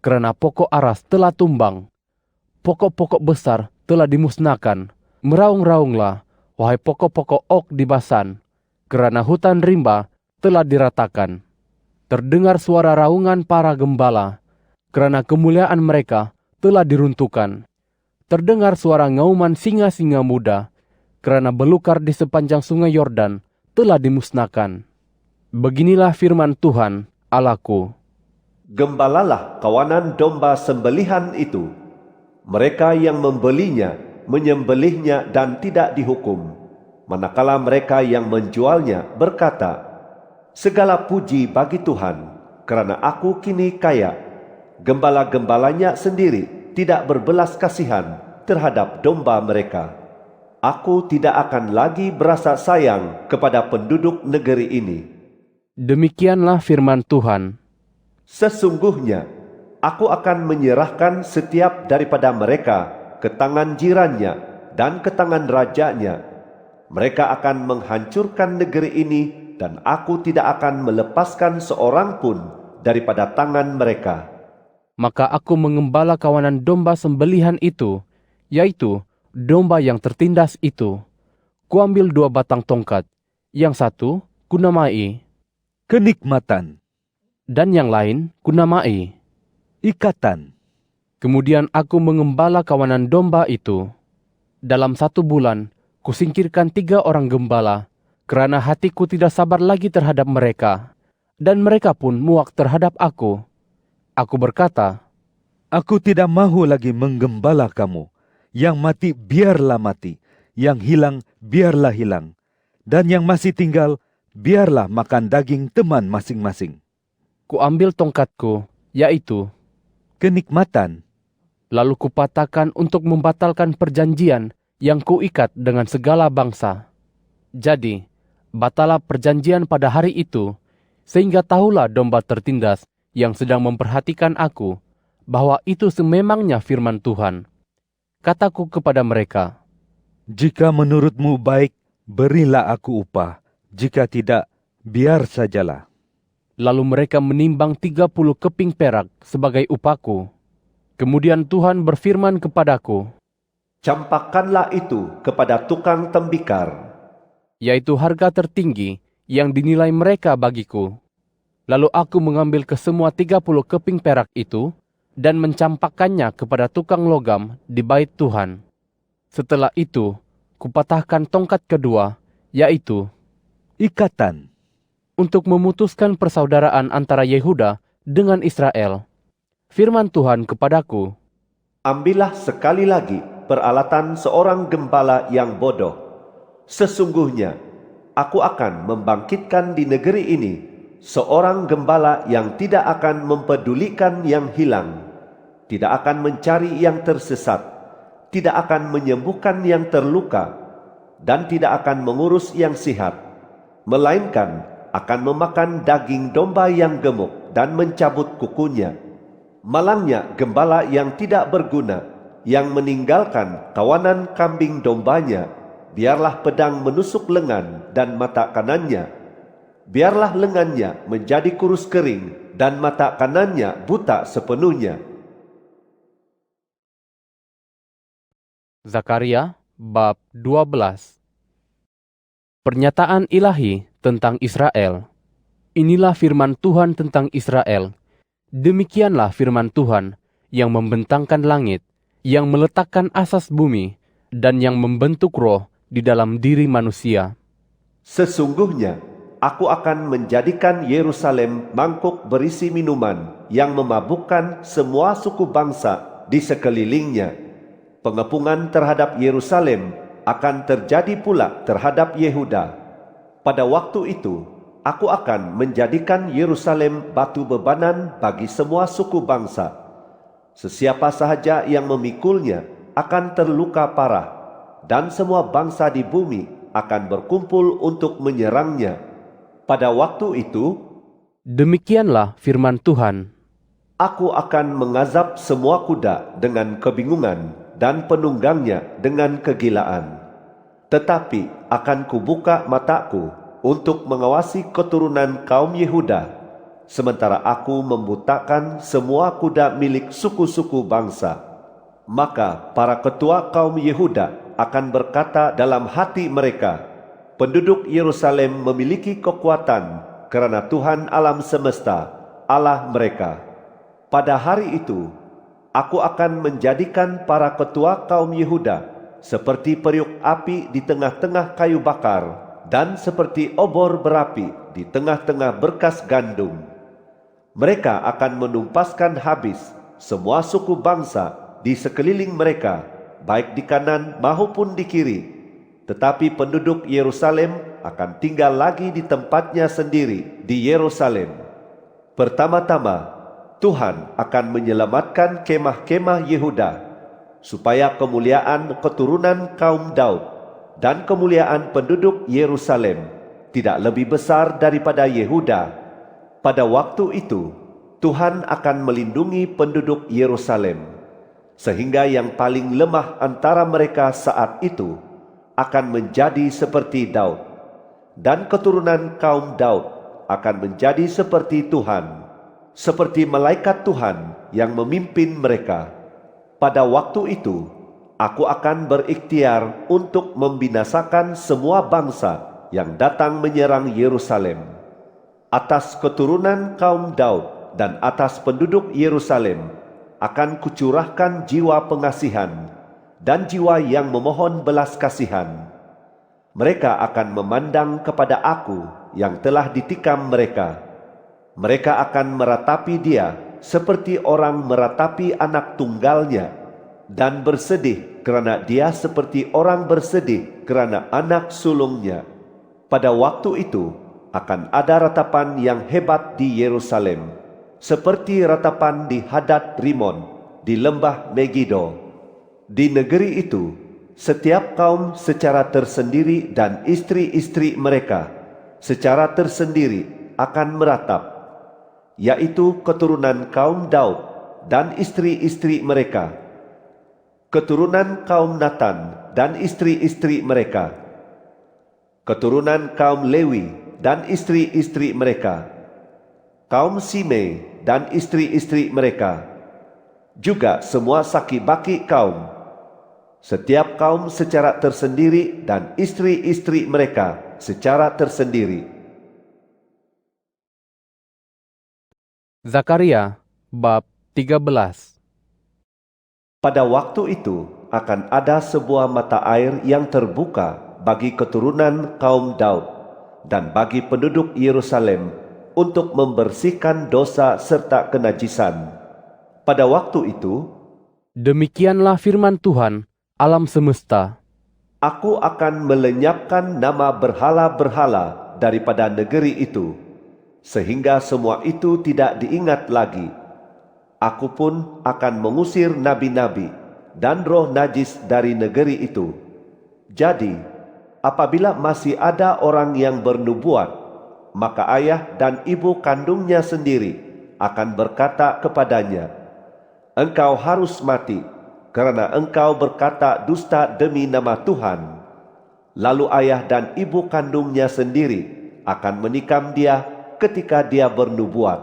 kerana pokok aras telah tumbang. Pokok-pokok besar telah dimusnahkan. Meraung-raunglah, wahai pokok-pokok ok di Basan, kerana hutan rimba telah diratakan. Terdengar suara raungan para gembala, kerana kemuliaan mereka telah diruntuhkan. Terdengar suara ngauman singa-singa muda, kerana belukar di sepanjang sungai Yordan telah dimusnahkan. Beginilah firman Tuhan, Allahku. Gembalalah kawanan domba sembelihan itu. Mereka yang membelinya, menyembelihnya dan tidak dihukum. Manakala mereka yang menjualnya berkata, segala puji bagi Tuhan, kerana aku kini kaya. Gembala-gembalanya sendiri tidak berbelas kasihan terhadap domba mereka. Aku tidak akan lagi berasa sayang kepada penduduk negeri ini. Demikianlah firman Tuhan. Sesungguhnya, aku akan menyerahkan setiap daripada mereka ke tangan jirannya dan ke tangan rajanya. Mereka akan menghancurkan negeri ini, dan aku tidak akan melepaskan seorang pun daripada tangan mereka. Maka aku mengembala kawanan domba sembelihan itu, yaitu domba yang tertindas itu. Kuambil 2 batang tongkat, yang satu kunamai, Kenikmatan, dan yang lain kunamai. ikatan, Kemudian aku mengembala kawanan domba itu. Dalam 1 bulan, kusingkirkan 3 orang gembala, kerana hatiku tidak sabar lagi terhadap mereka, dan mereka pun muak terhadap aku. Aku berkata, aku tidak mahu lagi menggembala kamu. Yang mati biarlah mati, yang hilang biarlah hilang, dan yang masih tinggal biarlah makan daging teman masing-masing. kuambil tongkatku, yaitu Kenikmatan, lalu kupatahkan untuk membatalkan perjanjian yang kuikat dengan segala bangsa. Jadi, batalah perjanjian pada hari itu, sehingga tahulah domba tertindas yang sedang memperhatikan aku, bahwa itu sememangnya firman Tuhan. Kataku kepada mereka, jika menurutmu baik, berilah aku upah. Jika tidak, biar sajalah. lalu mereka menimbang 30 keping perak sebagai upahku. Kemudian Tuhan berfirman kepadaku, Campakkanlah itu kepada tukang tembikar. yaitu harga tertinggi yang dinilai mereka bagiku. Lalu aku mengambil kesemua 30 keping perak itu dan mencampakkannya kepada tukang logam di bait Tuhan. Setelah itu, kupatahkan tongkat kedua, yaitu Ikatan, untuk memutuskan persaudaraan antara Yehuda dengan Israel. Firman Tuhan kepadaku, Ambillah sekali lagi peralatan seorang gembala yang bodoh. Sesungguhnya, aku akan membangkitkan di negeri ini seorang gembala yang tidak akan mempedulikan yang hilang, tidak akan mencari yang tersesat, tidak akan menyembuhkan yang terluka, dan tidak akan mengurus yang sihat, melainkan akan memakan daging domba yang gemuk dan mencabut kukunya. Malangnya gembala yang tidak berguna, yang meninggalkan kawanan kambing dombanya, biarlah pedang menusuk lengan dan mata kanannya. Biarlah lengannya menjadi kurus kering dan mata kanannya buta sepenuhnya. Zakaria bab 12. Pernyataan ilahi tentang Israel. Inilah firman Tuhan tentang Israel. Demikianlah firman Tuhan yang membentangkan langit, yang meletakkan asas bumi, dan yang membentuk roh di dalam diri manusia. Sesungguhnya, aku akan menjadikan Yerusalem mangkuk berisi minuman yang memabukkan semua suku bangsa di sekelilingnya. Pengepungan terhadap Yerusalem akan terjadi pula terhadap Yehuda. Pada waktu itu, aku akan menjadikan Yerusalem batu bebanan bagi semua suku bangsa. Sesiapa sahaja yang memikulnya akan terluka parah, dan semua bangsa di bumi akan berkumpul untuk menyerangnya. Pada waktu itu, Demikianlah firman Tuhan. aku akan mengazab semua kuda dengan kebingungan dan penunggangnya dengan kegilaan. Tetapi akan kubuka mataku untuk mengawasi keturunan kaum Yehuda, sementara aku membutakan semua kuda milik suku-suku bangsa. Maka para ketua kaum Yehuda akan berkata dalam hati mereka, penduduk Yerusalem memiliki kekuatan kerana Tuhan alam semesta, Allah mereka. Pada hari itu, aku akan menjadikan para ketua kaum Yehuda seperti periuk api di tengah-tengah kayu bakar dan seperti obor berapi di tengah-tengah berkas gandum. Mereka akan menumpaskan habis semua suku bangsa di sekeliling mereka, baik di kanan maupun di kiri. Tetapi penduduk Yerusalem akan tinggal lagi di tempatnya sendiri di Yerusalem. Pertama-tama, Tuhan akan menyelamatkan kemah-kemah Yehuda, supaya kemuliaan keturunan kaum Daud dan kemuliaan penduduk Yerusalem tidak lebih besar daripada Yehuda. Pada waktu itu, Tuhan akan melindungi penduduk Yerusalem, sehingga yang paling lemah antara mereka saat itu akan menjadi seperti Daud, dan keturunan kaum Daud akan menjadi seperti Tuhan, seperti malaikat Tuhan yang memimpin mereka. Pada waktu itu, aku akan berikhtiar untuk membinasakan semua bangsa yang datang menyerang Yerusalem. Atas keturunan kaum Daud dan atas penduduk Yerusalem akan kucurahkan jiwa pengasihan dan jiwa yang memohon belas kasihan. Mereka akan memandang kepada aku yang telah ditikam mereka. Mereka akan meratapi dia seperti orang meratapi anak tunggalnya, dan bersedih kerana dia seperti orang bersedih kerana anak sulungnya. Pada waktu itu akan ada ratapan yang hebat di Yerusalem, seperti ratapan di Hadad Rimon, di lembah Megido. Di negeri itu, setiap kaum secara tersendiri dan istri-istri mereka secara tersendiri akan meratap, yaitu keturunan kaum Daud dan istri-istri mereka, keturunan kaum Natan dan istri-istri mereka, keturunan kaum Lewi dan istri-istri mereka, kaum Simei dan istri-istri mereka, juga semua saki-baki kaum, setiap kaum secara tersendiri dan istri-istri mereka secara tersendiri. Zakaria bab 13. Pada waktu itu akan ada sebuah mata air yang terbuka bagi keturunan kaum Daud dan bagi penduduk Yerusalem untuk membersihkan dosa serta kenajisan. Pada waktu itu, Demikianlah firman Tuhan alam semesta. aku akan melenyapkan nama berhala-berhala daripada negeri itu, sehingga semua itu tidak diingat lagi. Aku pun akan mengusir nabi-nabi dan roh najis dari negeri itu. Jadi, apabila masih ada orang yang bernubuat, maka ayah dan ibu kandungnya sendiri akan berkata kepadanya, engkau harus mati, kerana engkau berkata dusta demi nama Tuhan. Lalu ayah dan ibu kandungnya sendiri akan menikam dia ketika dia bernubuat.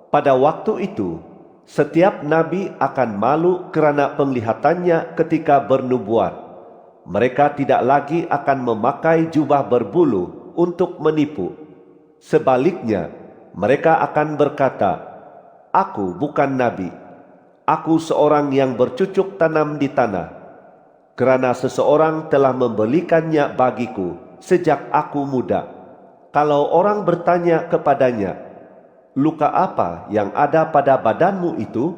Pada waktu itu, setiap nabi akan malu kerana penglihatannya ketika bernubuat. Mereka tidak lagi akan memakai jubah berbulu untuk menipu. Sebaliknya, mereka akan berkata, aku bukan nabi. Aku seorang yang bercucuk tanam di tanah, kerana seseorang telah membelikannya bagiku sejak aku muda. Kalau orang bertanya kepadanya, luka apa yang ada pada badanmu itu?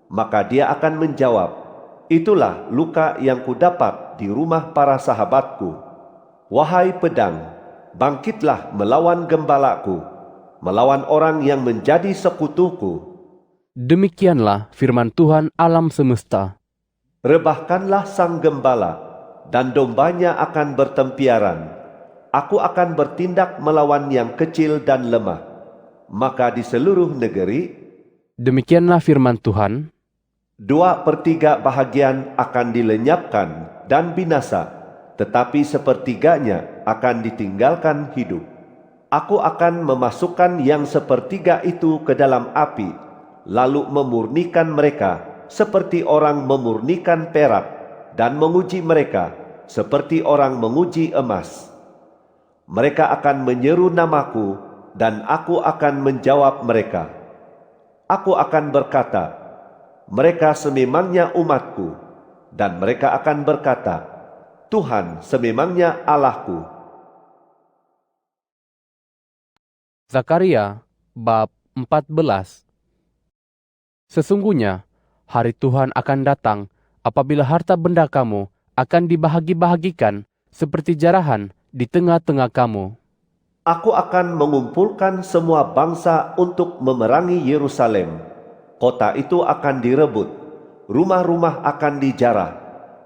Maka dia akan menjawab, itulah luka yang kudapat di rumah para sahabatku. Wahai pedang, bangkitlah melawan gembalaku, melawan orang yang menjadi sekutuku. Demikianlah firman Tuhan alam semesta. Rebahkanlah sang gembala, dan dombanya akan bertempiaran. Aku akan bertindak melawan yang kecil dan lemah. Maka di seluruh negeri, Demikianlah firman Tuhan, 2/3 bahagian akan dilenyapkan dan binasa, tetapi sepertiganya akan ditinggalkan hidup. Aku akan memasukkan yang sepertiga itu ke dalam api, lalu memurnikan mereka seperti orang memurnikan perak, dan menguji mereka seperti orang menguji emas. Mereka akan menyeru namaku, dan aku akan menjawab mereka. Aku akan berkata, mereka sememangnya umatku, dan mereka akan berkata, Tuhan sememangnya Allahku. Zakaria bab 14. Sesungguhnya hari Tuhan akan datang apabila harta benda kamu akan dibahagi-bahagikan seperti jarahan di tengah-tengah kamu. Aku akan mengumpulkan semua bangsa untuk memerangi Yerusalem. Kota itu akan direbut, rumah-rumah akan dijarah,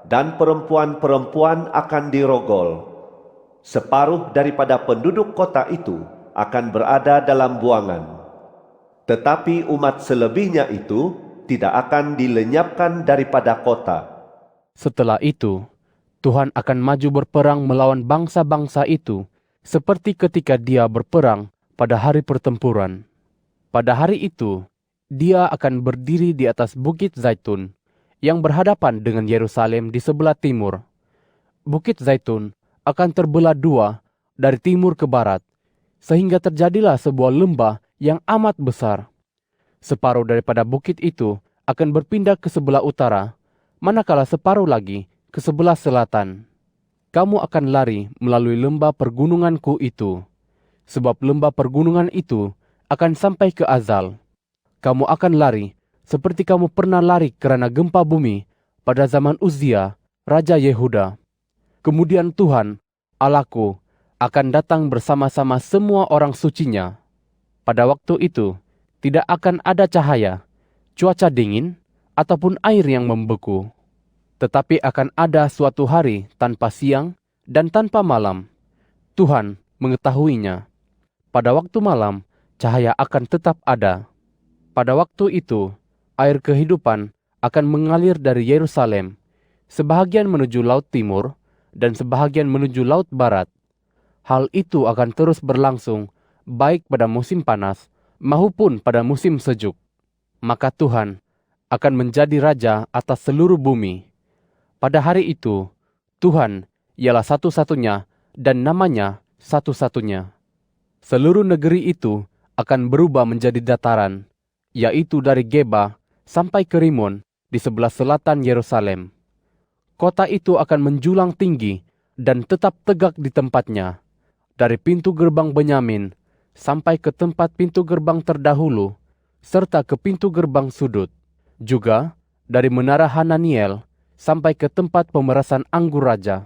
dan perempuan-perempuan akan dirogol. Separuh daripada penduduk kota itu akan berada dalam buangan. Tetapi umat selebihnya itu tidak akan dilenyapkan daripada kota. Setelah itu, Tuhan akan maju berperang melawan bangsa-bangsa itu, seperti ketika dia berperang pada hari pertempuran. Pada hari itu, dia akan berdiri di atas Bukit Zaitun, yang berhadapan dengan Yerusalem di sebelah timur. Bukit Zaitun akan terbelah dua dari timur ke barat, sehingga terjadilah sebuah lembah yang amat besar. Separuh daripada bukit itu akan berpindah ke sebelah utara, manakala separuh lagi ke sebelah selatan. Kamu akan lari melalui lembah pergununganku itu, sebab lembah pergunungan itu akan sampai ke Azal. Kamu akan lari seperti kamu pernah lari kerana gempa bumi pada zaman Uzia, Raja Yehuda. Kemudian Tuhan, Allahku, akan datang bersama-sama semua orang sucinya. Pada waktu itu, tidak akan ada cahaya, cuaca dingin, ataupun air yang membeku. Tetapi akan ada suatu hari tanpa siang dan tanpa malam. Tuhan mengetahuinya. Pada waktu malam, cahaya akan tetap ada. Pada waktu itu, air kehidupan akan mengalir dari Yerusalem, sebahagian menuju Laut Timur dan sebahagian menuju Laut Barat. Hal itu akan terus berlangsung, baik pada musim panas maupun pada musim sejuk. Maka Tuhan akan menjadi raja atas seluruh bumi. Pada hari itu, Tuhan ialah satu-satunya dan namanya satu-satunya. Seluruh negeri itu akan berubah menjadi dataran, yaitu dari Geba sampai ke Rimon di sebelah selatan Yerusalem. Kota itu akan menjulang tinggi dan tetap tegak di tempatnya, dari pintu gerbang Benyamin sampai ke tempat pintu gerbang terdahulu, serta ke pintu gerbang sudut. Juga dari menara Hananiel sampai ke tempat pemerasan anggur raja.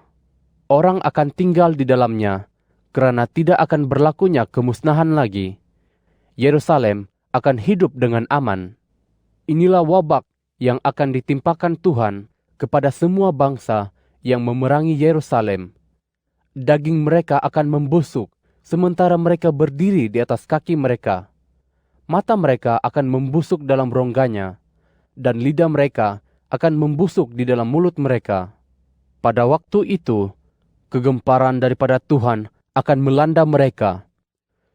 Orang akan tinggal di dalamnya, kerana tidak akan berlakunya kemusnahan lagi. Yerusalem akan hidup dengan aman. Inilah wabak yang akan ditimpakan Tuhan kepada semua bangsa yang memerangi Yerusalem. Daging mereka akan membusuk, sementara mereka berdiri di atas kaki mereka. Mata mereka akan membusuk dalam rongganya, dan lidah mereka akan membusuk di dalam mulut mereka. Pada waktu itu, kegemparan daripada Tuhan akan melanda mereka.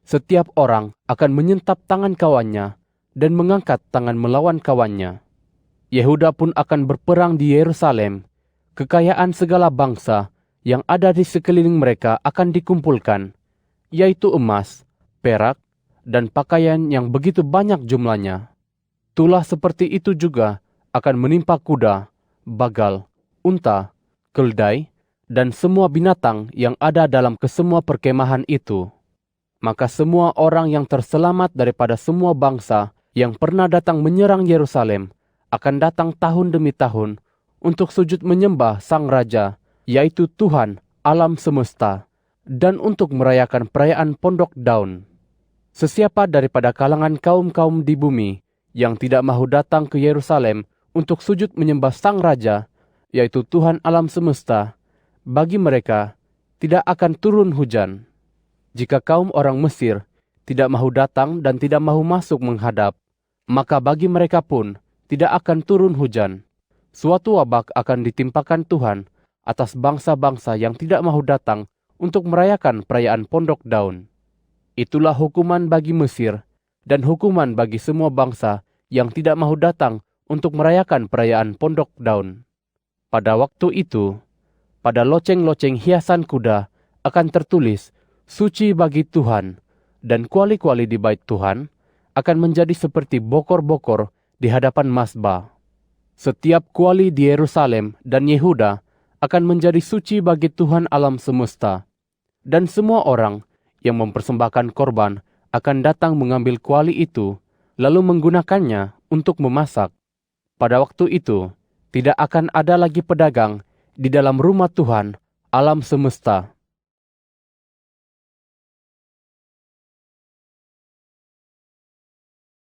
Setiap orang akan menyentap tangan kawannya dan mengangkat tangan melawan kawannya. Yehuda pun akan berperang di Yerusalem. Kekayaan segala bangsa yang ada di sekeliling mereka akan dikumpulkan, yaitu emas, perak, dan pakaian yang begitu banyak jumlahnya. Tulah seperti itu juga akan menimpa kuda, bagal, unta, keldai, dan semua binatang yang ada dalam kesemua perkemahan itu. Maka semua orang yang terselamat daripada semua bangsa yang pernah datang menyerang Yerusalem akan datang tahun demi tahun untuk sujud menyembah Sang Raja, yaitu Tuhan alam semesta, dan untuk merayakan perayaan Pondok Daun. Sesiapa daripada kalangan kaum-kaum di bumi yang tidak mahu datang ke Yerusalem untuk sujud menyembah Sang Raja, yaitu Tuhan alam semesta, bagi mereka tidak akan turun hujan. Jika kaum orang Mesir tidak mahu datang dan tidak mahu masuk menghadap, maka bagi mereka pun tidak akan turun hujan. Suatu wabak akan ditimpakan Tuhan atas bangsa-bangsa yang tidak mahu datang untuk merayakan perayaan Pondok Daun. Itulah hukuman bagi Mesir dan hukuman bagi semua bangsa yang tidak mahu datang untuk merayakan perayaan Pondok Daun. Pada waktu itu, pada loceng-loceng hiasan kuda akan tertulis, Suci bagi Tuhan, dan kuali-kuali di bait Tuhan akan menjadi seperti bokor-bokor di hadapan mazbah. Setiap kuali di Yerusalem dan Yehuda akan menjadi suci bagi Tuhan alam semesta. Dan semua orang yang mempersembahkan korban akan datang mengambil kuali itu, lalu menggunakannya untuk memasak. Pada waktu itu, tidak akan ada lagi pedagang di dalam rumah Tuhan alam semesta.